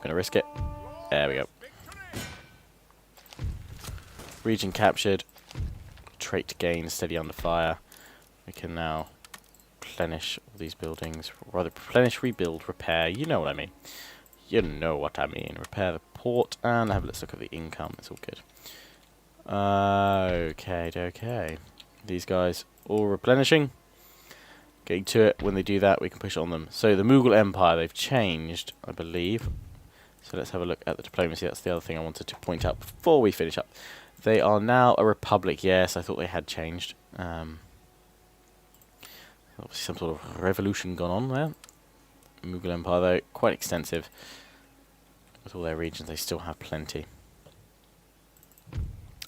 Gonna risk it. There we go. Region captured. Trait gain, steady under fire. We can now replenish all these buildings. Rather, replenish, rebuild, repair. You know what I mean. You know what I mean. Repair the port and let's look at the income. It's all good. Okay. These guys all replenishing. Getting to it. When they do that, we can push on them. So the Mughal Empire, they've changed, I believe. So let's have a look at the diplomacy. That's the other thing I wanted to point out before we finish up. They are now a republic. Yes, I thought they had changed. Obviously some sort of revolution gone on there. Mughal Empire, though, quite extensive. With all their regions, they still have plenty.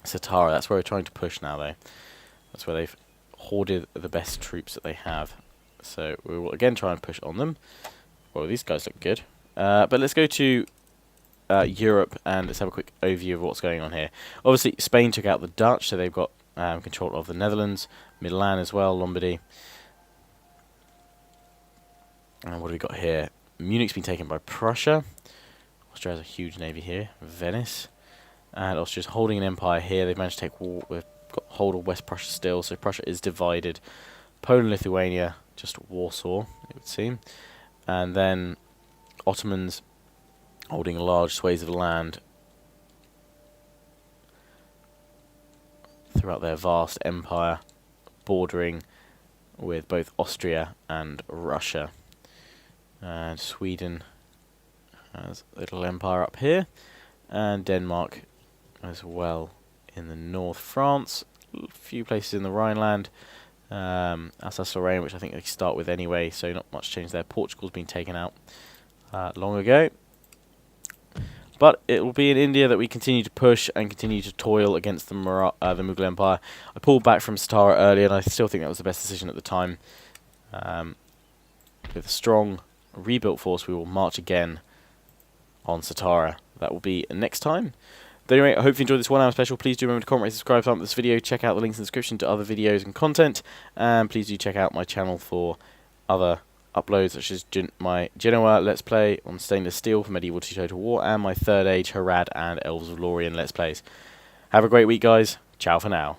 Satara, that's where we're trying to push now, though. That's where they've hoarded the best troops that they have. So we will again try and push on them. Well, these guys look good. But let's go to Europe and let's have a quick overview of what's going on here. Obviously, Spain took out the Dutch, so they've got control of the Netherlands, Milan as well, Lombardy. And what have we got here? Munich's been taken by Prussia. Austria has a huge navy here. Venice. And Austria's holding an empire here. They've managed to take got hold of West Prussia still, so Prussia is divided. Poland, Lithuania, just Warsaw, it would seem. And then Ottomans holding large swathes of land throughout their vast empire, bordering with both Austria and Russia. And Sweden has a little empire up here, and Denmark as well in the north. France, a few places in the Rhineland, Alsace-Lorraine, which I think they start with anyway, so not much change there. Portugal's been taken out long ago. But it will be in India that we continue to push and continue to toil against the Mughal Empire. I pulled back from Satara earlier, and I still think that was the best decision at the time. With a strong rebuilt force, we will march again on Satara. That will be next time. But anyway, I hope you enjoyed this 1 hour special. Please do remember to comment, rate, subscribe, thumb up this video. Check out the links in the description to other videos and content. And please do check out my channel for other uploads, such as my Genoa Let's Play on stainless steel for Medieval to Total War, and my Third Age, Harad, and Elves of Lorien Let's Plays. Have a great week, guys. Ciao for now.